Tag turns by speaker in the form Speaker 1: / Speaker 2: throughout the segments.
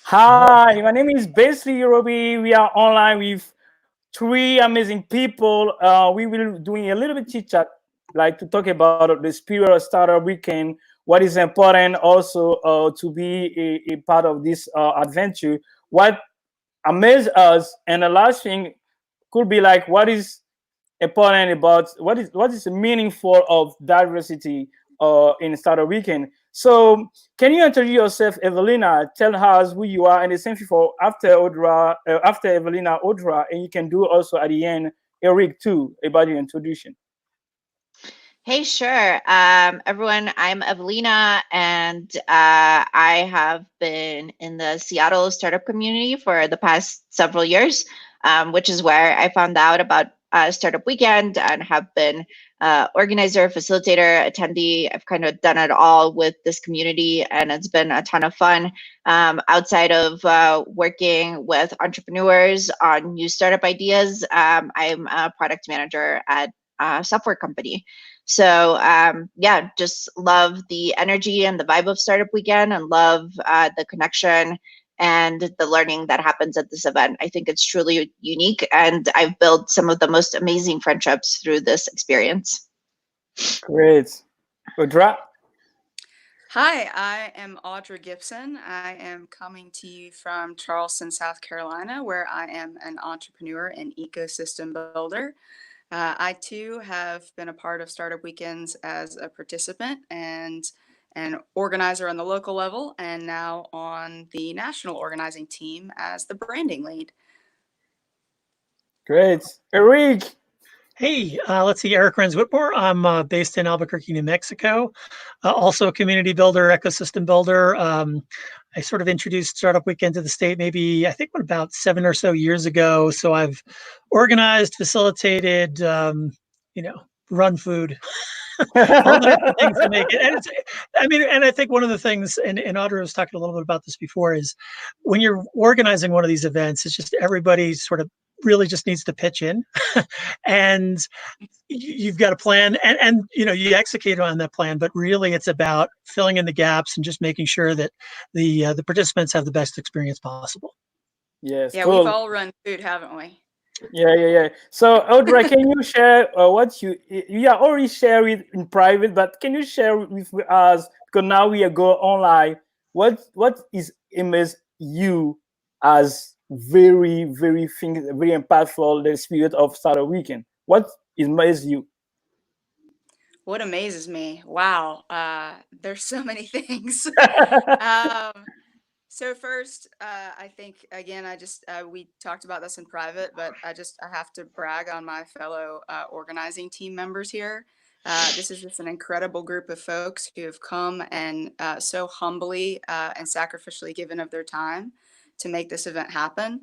Speaker 1: Hi, my name is Basri Robi. We are online with three amazing people. We will doing a little bit chit chat, like to talk about the spirit of startup weekend. What is important also to be a part of this adventure. What amazed us, and the last thing could be like what is important about what is the meaningful of diversity in startup weekend. So can you introduce yourself, Evelina? Tell us who you are, and the same thing for after Evelina, Audra, and you can do also at the end, Eric too, about your introduction.
Speaker 2: Hey, sure. Everyone, I'm Evelina, and I have been in the Seattle startup community for the past several years, which is where I found out about Startup Weekend and have been organizer, facilitator, attendee. I've kind of done it all with this community, and it's been a ton of fun. Outside of working with entrepreneurs on new startup ideas, I'm a product manager at a software company. So yeah, just love the energy and the vibe of Startup Weekend, and love the connection and the learning that happens at this event. I think it's truly unique, and I've built some of the most amazing friendships through this experience.
Speaker 1: Great. Audra?
Speaker 3: Hi, I am Audra Gibson. I am coming to you from Charleston, South Carolina, where I am an entrepreneur and ecosystem builder. I too have been a part of Startup Weekends as a participant and an organizer on the local level, and now on the national organizing team as the branding lead.
Speaker 1: Great. Eric?
Speaker 4: Hey, let's see, Eric Renz Whitmore. I'm based in Albuquerque, New Mexico. Also a community builder, ecosystem builder. I sort of introduced Startup Weekend to the state maybe, I think, about 7 or so years ago. So I've organized, facilitated, run food, all the different things to make it. And and I think one of the things, and Audra was talking a little bit about this before, is when you're organizing one of these events, it's just everybody sort of really just needs to pitch in and you've got a plan and you execute on that plan, but really it's about filling in the gaps and just making sure that the participants have the best experience possible.
Speaker 1: Yes,
Speaker 3: Yeah, we've
Speaker 1: cool.
Speaker 3: all run food, haven't we?
Speaker 1: Yeah. So, Audra, can you share what you are already share it in private, but can you share it with us? Because now we are go online. What is amazed you as very impactful the spirit of Startup Weekend? What is amazed you?
Speaker 3: What amazes me? Wow, there's so many things. um, So first, I think again, I just we talked about this in private, but I have to brag on my fellow organizing team members here. This is just an incredible group of folks who have come and so humbly and sacrificially given of their time to make this event happen.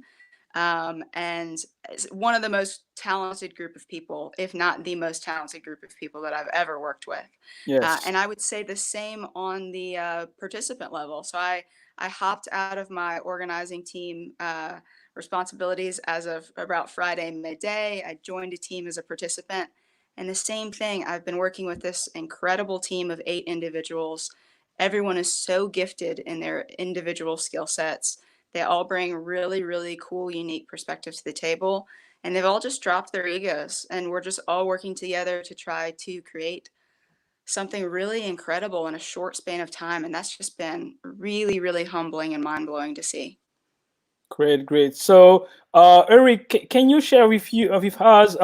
Speaker 3: And it's one of the most talented group of people, if not the most talented group of people that I've ever worked with.
Speaker 1: Yes.
Speaker 3: And I would say the same on the participant level. So I hopped out of my organizing team responsibilities as of about Friday midday. I joined a team as a participant. And the same thing, I've been working with this incredible team of 8 individuals. Everyone is so gifted in their individual skill sets. They all bring really, really cool, unique perspectives to the table. And they've all just dropped their egos. And we're just all working together to try to create something really incredible in a short span of time. And that's just been really, really humbling and mind blowing to see.
Speaker 1: Great. So, Eric, can you share with us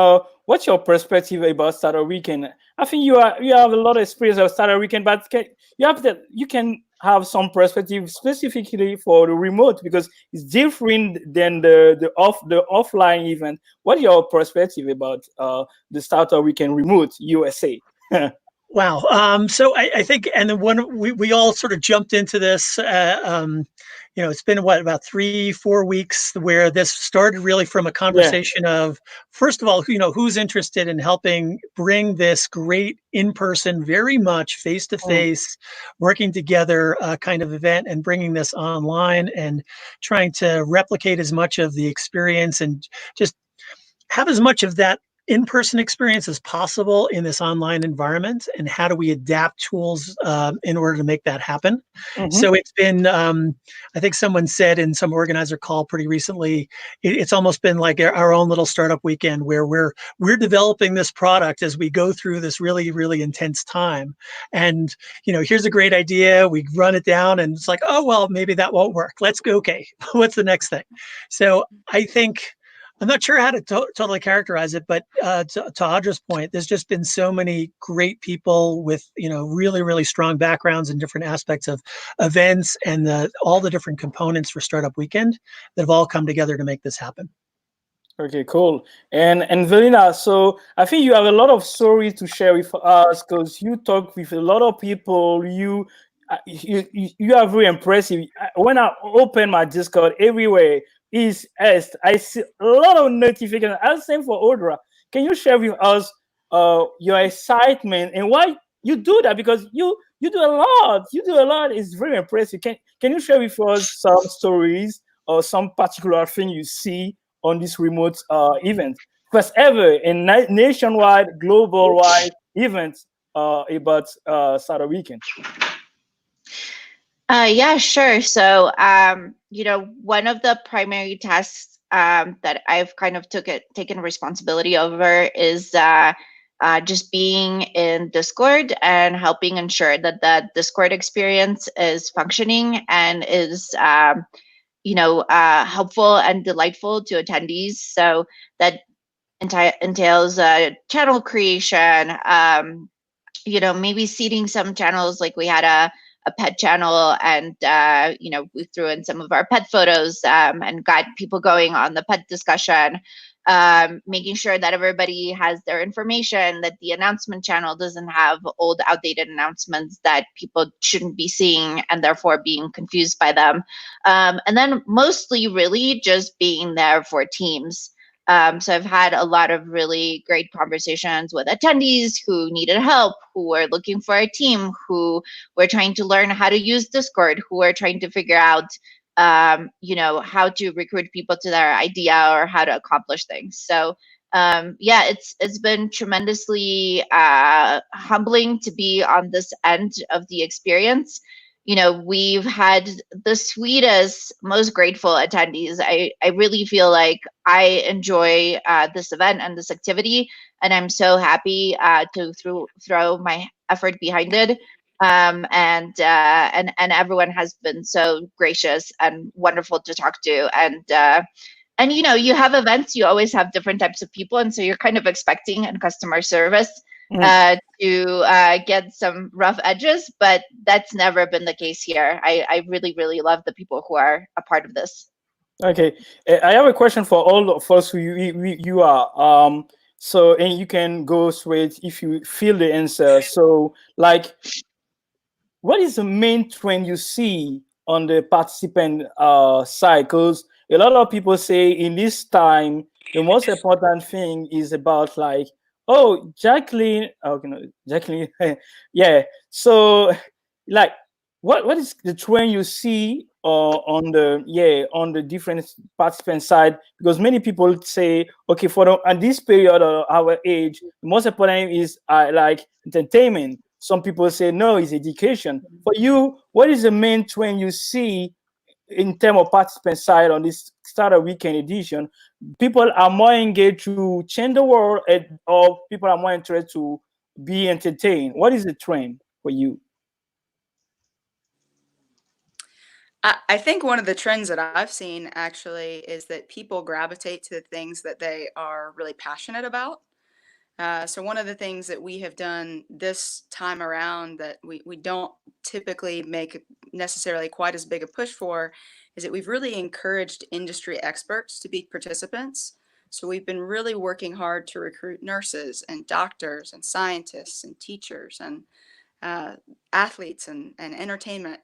Speaker 1: what's your perspective about Startup Weekend? I think you have a lot of experience of Startup Weekend, but you can have some perspective specifically for the remote because it's different than the offline event. What's your perspective about the Startup Weekend remote USA?
Speaker 4: Wow. So I think, and then when we all sort of jumped into this, it's been about 3-4 weeks where this started really from a
Speaker 1: Yeah.
Speaker 4: conversation of, first of all, who's interested in helping bring this great in-person, very much face-to-face, working together kind of event and bringing this online and trying to replicate as much of the experience and just have as much of that in-person experience as possible in this online environment, and how do we adapt tools in order to make that happen? So it's been, I think someone said in some organizer call pretty recently, it's almost been like our own little startup weekend where we're developing this product as we go through this really, really intense time. And, here's a great idea. We run it down and it's like, oh, well, maybe that won't work. Let's go. Okay. What's the next thing? So I think I'm not sure how to totally characterize it, but to Audra's point, there's just been so many great people with, really, really strong backgrounds in different aspects of events and all the different components for Startup Weekend that have all come together to make this happen.
Speaker 1: Okay, cool. And Velina, so I think you have a lot of stories to share with us because you talk with a lot of people. You are very impressive. When I open my Discord, everywhere is Est. I see a lot of notifications. I'm same for Audra. Can you share with us your excitement and why you do that? Because you do a lot. You do a lot. It's very impressive. Can you share with us some stories or some particular thing you see on this remote event? First ever in nationwide, global wide event about Startup Weekend.
Speaker 2: Yeah, sure. So, one of the primary tasks that I've kind of taken responsibility over is just being in Discord and helping ensure that the Discord experience is functioning and is, helpful and delightful to attendees. So that entails channel creation, maybe seeding some channels, like we had a pet channel, and we threw in some of our pet photos and got people going on the pet discussion, making sure that everybody has their information, that the announcement channel doesn't have old outdated announcements that people shouldn't be seeing and therefore being confused by them, and then mostly really just being there for teams. So I've had a lot of really great conversations with attendees who needed help, who were looking for a team, who were trying to learn how to use Discord, who were trying to figure out, how to recruit people to their idea or how to accomplish things. So it's been tremendously humbling to be on this end of the experience. We've had the sweetest, most grateful attendees. I really feel like I enjoy this event and this activity, and I'm so happy to throw my effort behind it. And everyone has been so gracious and wonderful to talk to. And you have events, you always have different types of people, and so you're kind of expecting in customer service to get some rough edges, but that's never been the case here. I really, really love the people who are a part of this.
Speaker 1: Okay, I have a question for all of us who you are. So, and you can go straight if you feel the answer. So, like, what is the main trend you see on the participant side? Because a lot of people say in this time, the most important thing is about like, oh, Jacqueline, okay, no, Jacqueline, yeah. So, like, what is the trend you see on the different participant side? Because many people say, okay, at this period of our age, the most important is like entertainment. Some people say no, it's education. For you, what is the main trend you see in terms of participant side on this Startup Weekend edition? People are more engaged to change the world, or people are more interested to be entertained. What is the trend for you?
Speaker 3: I think one of the trends that I've seen actually is that people gravitate to the things that they are really passionate about. So one of the things that we have done this time around that we don't typically make necessarily quite as big a push for is that we've really encouraged industry experts to be participants. So we've been really working hard to recruit nurses and doctors and scientists and teachers and athletes and entertainment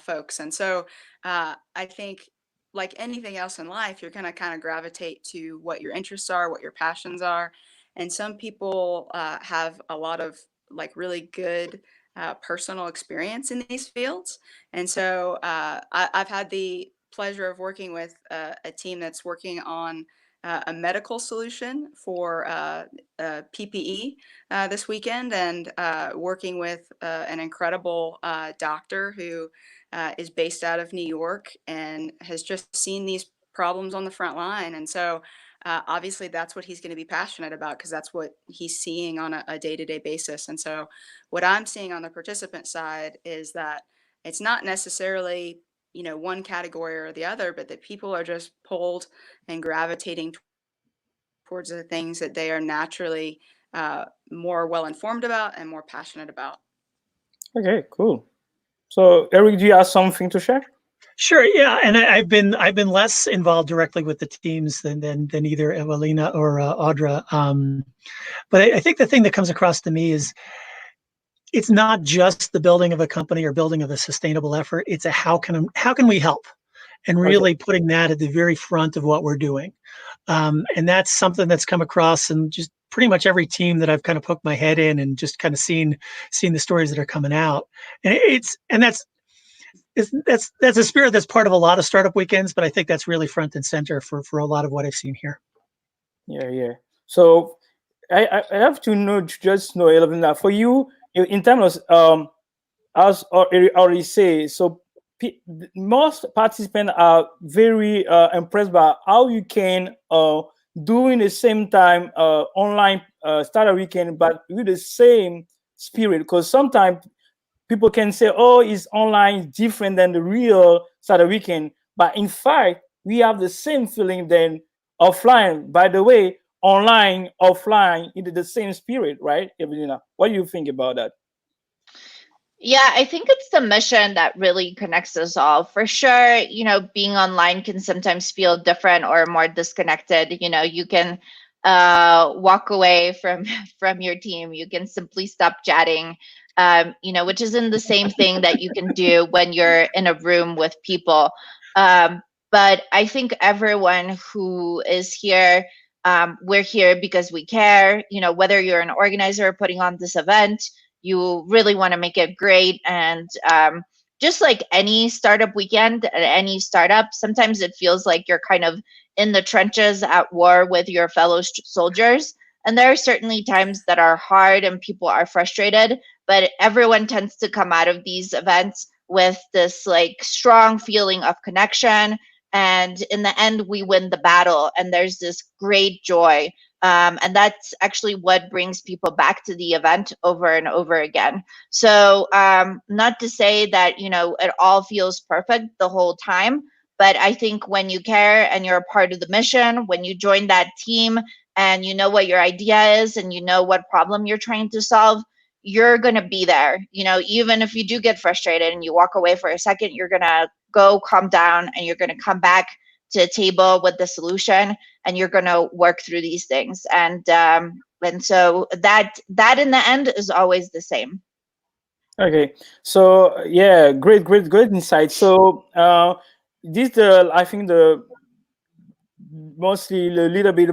Speaker 3: folks. And so I think, like anything else in life, you're going to kind of gravitate to what your interests are, what your passions are. And some people have a lot of really good personal experience in these fields. And so I've had the pleasure of working with a team that's working on a medical solution for PPE this weekend, and working with an incredible doctor who is based out of New York and has just seen these problems on the front line. And so obviously that's what he's going to be passionate about, because that's what he's seeing on a day-to-day basis. And so what I'm seeing on the participant side is that it's not necessarily, you know, one category or the other, but that people are just pulled and gravitating towards the things that they are naturally more well informed about and more passionate about.
Speaker 1: Okay, cool. So, Eric, do you have something to share?
Speaker 4: Sure, yeah, and I've been less involved directly with the teams than either Evelina or Audra. But I think the thing that comes across to me is it's not just the building of a company or building of a sustainable effort. It's a how can we help, and really putting that at the very front of what we're doing. And that's something that's come across in just pretty much every team that I've kind of poked my head in and just kind of seen the stories that are coming out. And that's a spirit that's part of a lot of startup weekends, but I think that's really front and center for a lot of what I've seen here.
Speaker 1: Yeah. So I have to know, just know, Evelina, for you, in terms of as Eric already say, so most participants are very impressed by how you can do in the same time online startup weekend, but with the same spirit. Because sometimes people can say, oh, it's online different than the real startup weekend, but in fact we have the same feeling than offline. By the way, online, offline, into the same spirit, right, Evelina? What do you think about that?
Speaker 2: Yeah, I think it's the mission that really connects us all. For sure, you know, being online can sometimes feel different or more disconnected. You know, you can walk away from from your team. You can simply stop chatting. You know, which isn't the same thing that you can do when you're in a room with people. But I think everyone who is here, we're here because we care. You know, whether you're an organizer putting on this event, you really want to make it great. And just like any startup weekend at any startup, sometimes it feels like you're kind of in the trenches at war with your fellow soldiers. And there are certainly times that are hard and people are frustrated, but everyone tends to come out of these events with this like strong feeling of connection. And in the end, we win the battle, and there's this great joy. And that's actually what brings people back to the event over and over again. So not to say that, you know, it all feels perfect the whole time, but I think when you care and you're a part of the mission, when you join that team and you know what your idea is and you know what problem you're trying to solve, you're going to be there. You know, even if you do get frustrated and you walk away for a second, you're going to go calm down and you're going to come back to a table with the solution, and you're going to work through these things. And so that in the end is always the same.
Speaker 1: Okay, so yeah, great insight. So this I think the mostly a little bit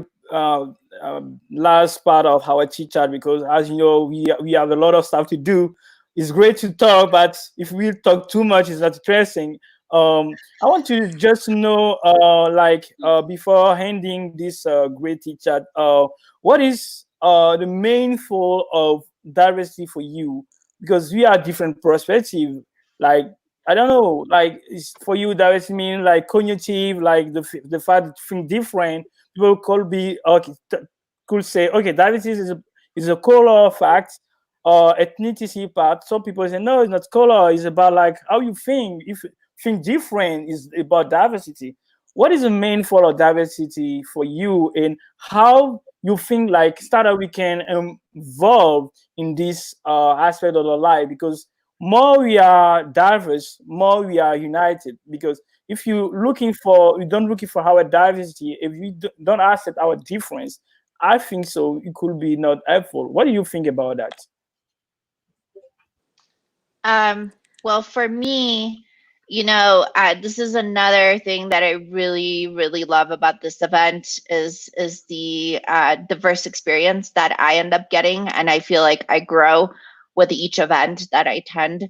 Speaker 1: last part of our chit chat, because as you know we have a lot of stuff to do. It's great to talk, but if we talk too much, it's not interesting. I want to just know, before handing this great chit chat, what is the main goal of diversity for you? Because we are different perspective. Like, I don't know, like, it's for you diversity mean like cognitive, like the fact that think different. People could be okay, could say, okay, diversity is a color fact or ethnicity part. Some people say no, it's not color, it's about like how you think. If you think different is about diversity. What is the main goal of diversity for you, and how you think like startup we can involve in this aspect of our life? Because more we are diverse, more we are united. Because if you don't looking for our diversity, if you don't accept our difference, I think so it could be not helpful. What do you think about that?
Speaker 2: Well, for me, you know, this is another thing that I really, really love about this event is the diverse experience that I end up getting, and I feel like I grow with each event that I attend.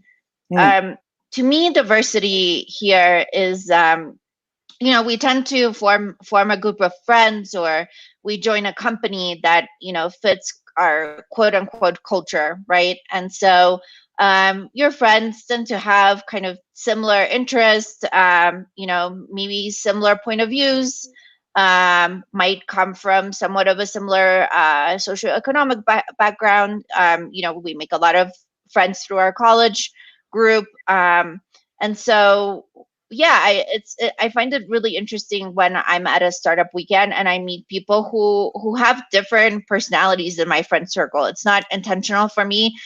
Speaker 1: Mm.
Speaker 2: To me, diversity here is we tend to form a group of friends, or we join a company that fits our quote unquote culture, right? And so your friends tend to have kind of similar interests, maybe similar point of views, might come from somewhat of a similar socioeconomic background. We make a lot of friends through our college group, and so yeah, I find it really interesting when I'm at a startup weekend and I meet people who have different personalities in my friend circle. It's not intentional for me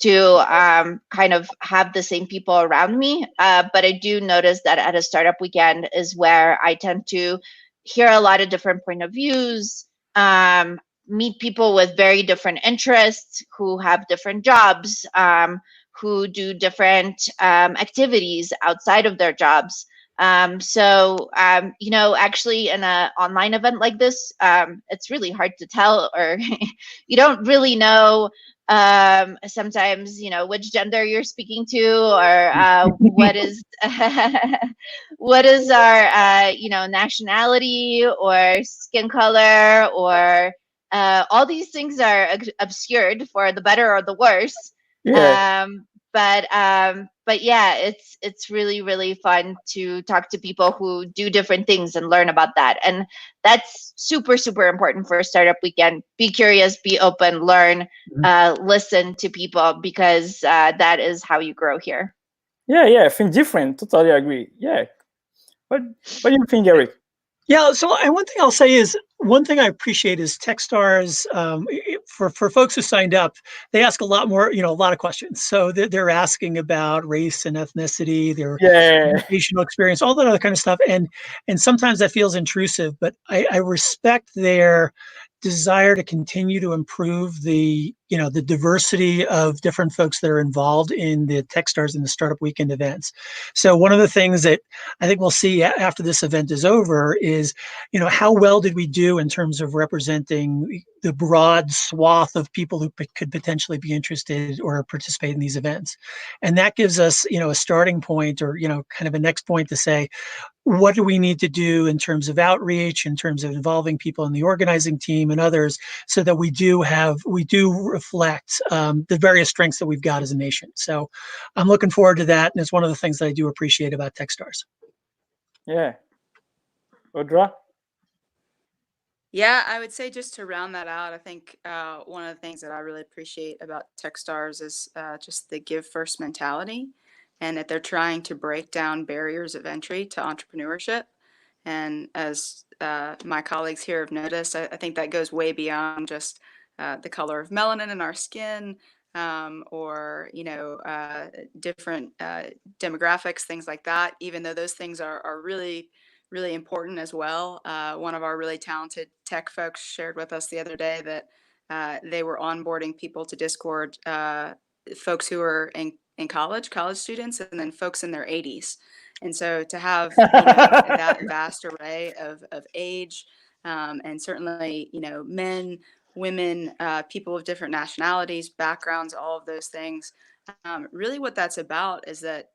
Speaker 2: to kind of have the same people around me, but I do notice that at a startup weekend is where I tend to hear a lot of different point of views, meet people with very different interests, who have different jobs, who do different activities outside of their jobs. Actually, in an online event like this, it's really hard to tell, or you don't really know sometimes, which gender you're speaking to, or what is what is our nationality or skin color, or all these things are obscured for the better or the worse.
Speaker 1: Yeah.
Speaker 2: But yeah, it's really, really fun to talk to people who do different things and learn about that. And that's super, super important for Startup Weekend. Be curious, be open, learn, listen to people, because that is how you grow here.
Speaker 1: Yeah, think different. Totally agree. Yeah. What what do you think, Eric?
Speaker 4: Yeah. So, and one thing I'll say is one thing I appreciate is Techstars. For folks who signed up, they ask a lot more, a lot of questions. So they're asking about race and ethnicity, their
Speaker 1: Yeah.
Speaker 4: educational experience, all that other kind of stuff, and sometimes that feels intrusive. But I respect their desire to continue to improve the diversity of different folks that are involved in the Techstars and the Startup Weekend events. So one of the things that I think we'll see after this event is over is, how well did we do in terms of representing the broad swath of people who could potentially be interested or participate in these events. And that gives us, a starting point, or, kind of a next point to say, what do we need to do in terms of outreach, in terms of involving people in the organizing team and others, so that we do reflect the various strengths that we've got as a nation. So I'm looking forward to that. And it's one of the things that I do appreciate about Techstars.
Speaker 1: Yeah. Audra?
Speaker 3: Yeah, I would say, just to round that out, I think one of the things that I really appreciate about Techstars is just the give first mentality, and that they're trying to break down barriers of entry to entrepreneurship. And as my colleagues here have noticed, I think that goes way beyond just the color of melanin in our skin, or different demographics, things like that. Even though those things are really, really important as well. One of our really talented tech folks shared with us the other day that they were onboarding people to Discord, folks who are in college students, and then folks in their 80s. And so to have that vast array of age, and certainly men, women, people of different nationalities, backgrounds, all of those things. Really, what that's about is that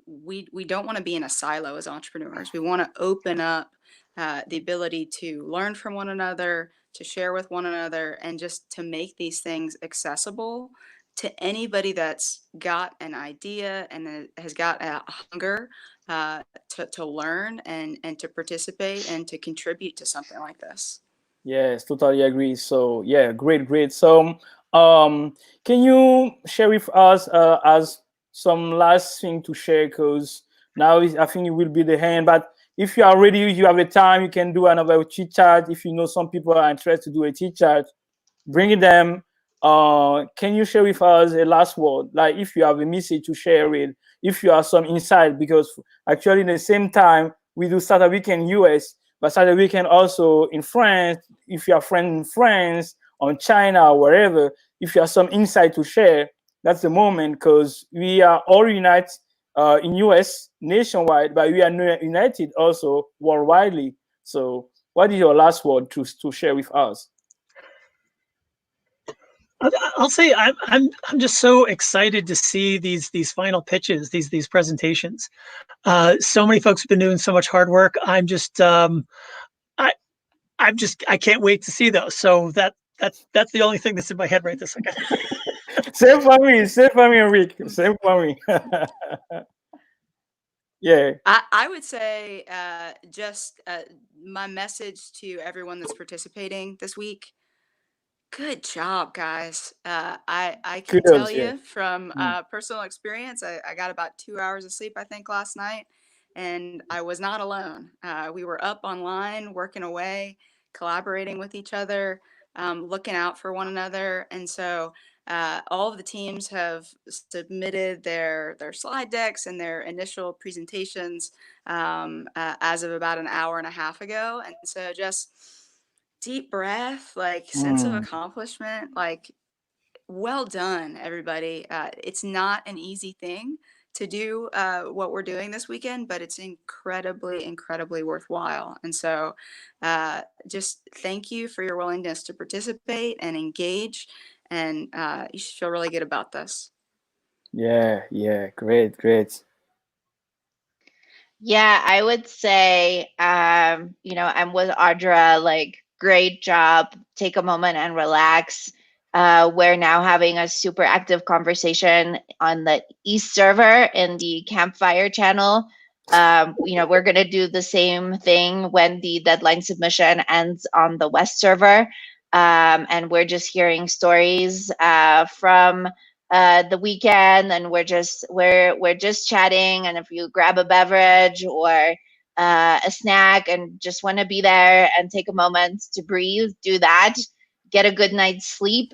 Speaker 3: we don't want to be in a silo as entrepreneurs. We want to open up the ability to learn from one another, to share with one another, and just to make these things accessible to anybody that's got an idea and has got a hunger to learn and to participate and to contribute to something like this.
Speaker 1: Yes, totally agree. So yeah, great. So can you share with us as some last thing to share? Because now I think it will be the end. But if you are ready, you have a time, you can do another chit chat. If you know some people are interested to do a chit chat, bring them. Can you share with us a last word? Like if you have a message to share with, if you have some insight, because actually in the same time we do Startup Weekend US, but Startup Weekend also in France. If you are friend in France or China or wherever, if you have some insight to share, that's the moment, because we are all united in US nationwide, but we are united also worldwidely. So what is your last word to share with us?
Speaker 4: I'll say I'm just so excited to see these final pitches, these presentations. So many folks have been doing so much hard work. I can't wait to see those. So that's the only thing that's in my head right this second.
Speaker 1: Same for me, Rick. Same for me. Yeah.
Speaker 3: I would say just my message to everyone that's participating this week. Good job, guys. I can tell
Speaker 1: Kudos. Yeah.
Speaker 3: you from
Speaker 1: Mm.
Speaker 3: personal experience, I got about 2 hours of sleep, I think, last night, and I was not alone. We were up online, working away, collaborating with each other, looking out for one another, and so all of the teams have submitted their slide decks and their initial presentations as of about an hour and a half ago, and so just deep breath, like sense of
Speaker 1: Mm.
Speaker 3: accomplishment, like well done, everybody. It's not an easy thing to do what we're doing this weekend, but it's incredibly, incredibly worthwhile. And so just thank you for your willingness to participate and engage. And you should feel really good about this.
Speaker 1: Yeah. Yeah. Great. Great.
Speaker 2: Yeah, I would say, I'm with Audra, like, great job. Take a moment and relax. We're now having a super active conversation on the East server in the Campfire channel. We're going to do the same thing when the deadline submission ends on the West server. And we're just hearing stories from the weekend, and we're just chatting. And if you grab a beverage or a snack and just want to be there and take a moment to breathe, do that. Get a good night's sleep,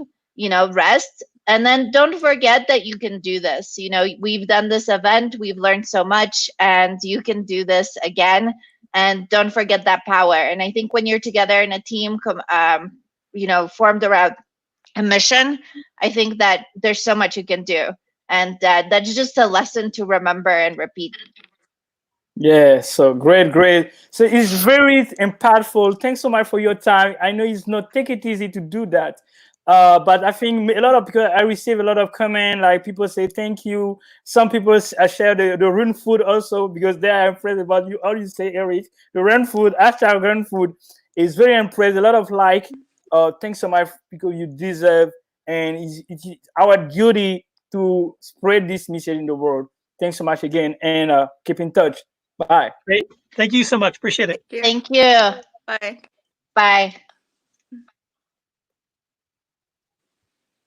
Speaker 2: rest. And then don't forget that you can do this. We've done this event, we've learned so much, and you can do this again. And don't forget that power. And I think when you're together in a team, formed around a mission, I think that there's so much you can do. And that's just a lesson to remember and repeat.
Speaker 1: Yeah, so great, great. So it's very impactful. Thanks so much for your time. I know it's not take it easy to do that. But I think a lot of people, I receive a lot of comment, like people say thank you. Some people share the run food also because they are impressed about you. How you say, Eric? The run food, hashtag run food is very impressed. A lot of like, thanks so much because you deserve, and it's our duty to spread this message in the world. Thanks so much again, and keep in touch. Bye.
Speaker 4: Great. Thank you so much. Appreciate it.
Speaker 3: Thank you.
Speaker 2: Thank you.
Speaker 3: Bye.
Speaker 2: Bye.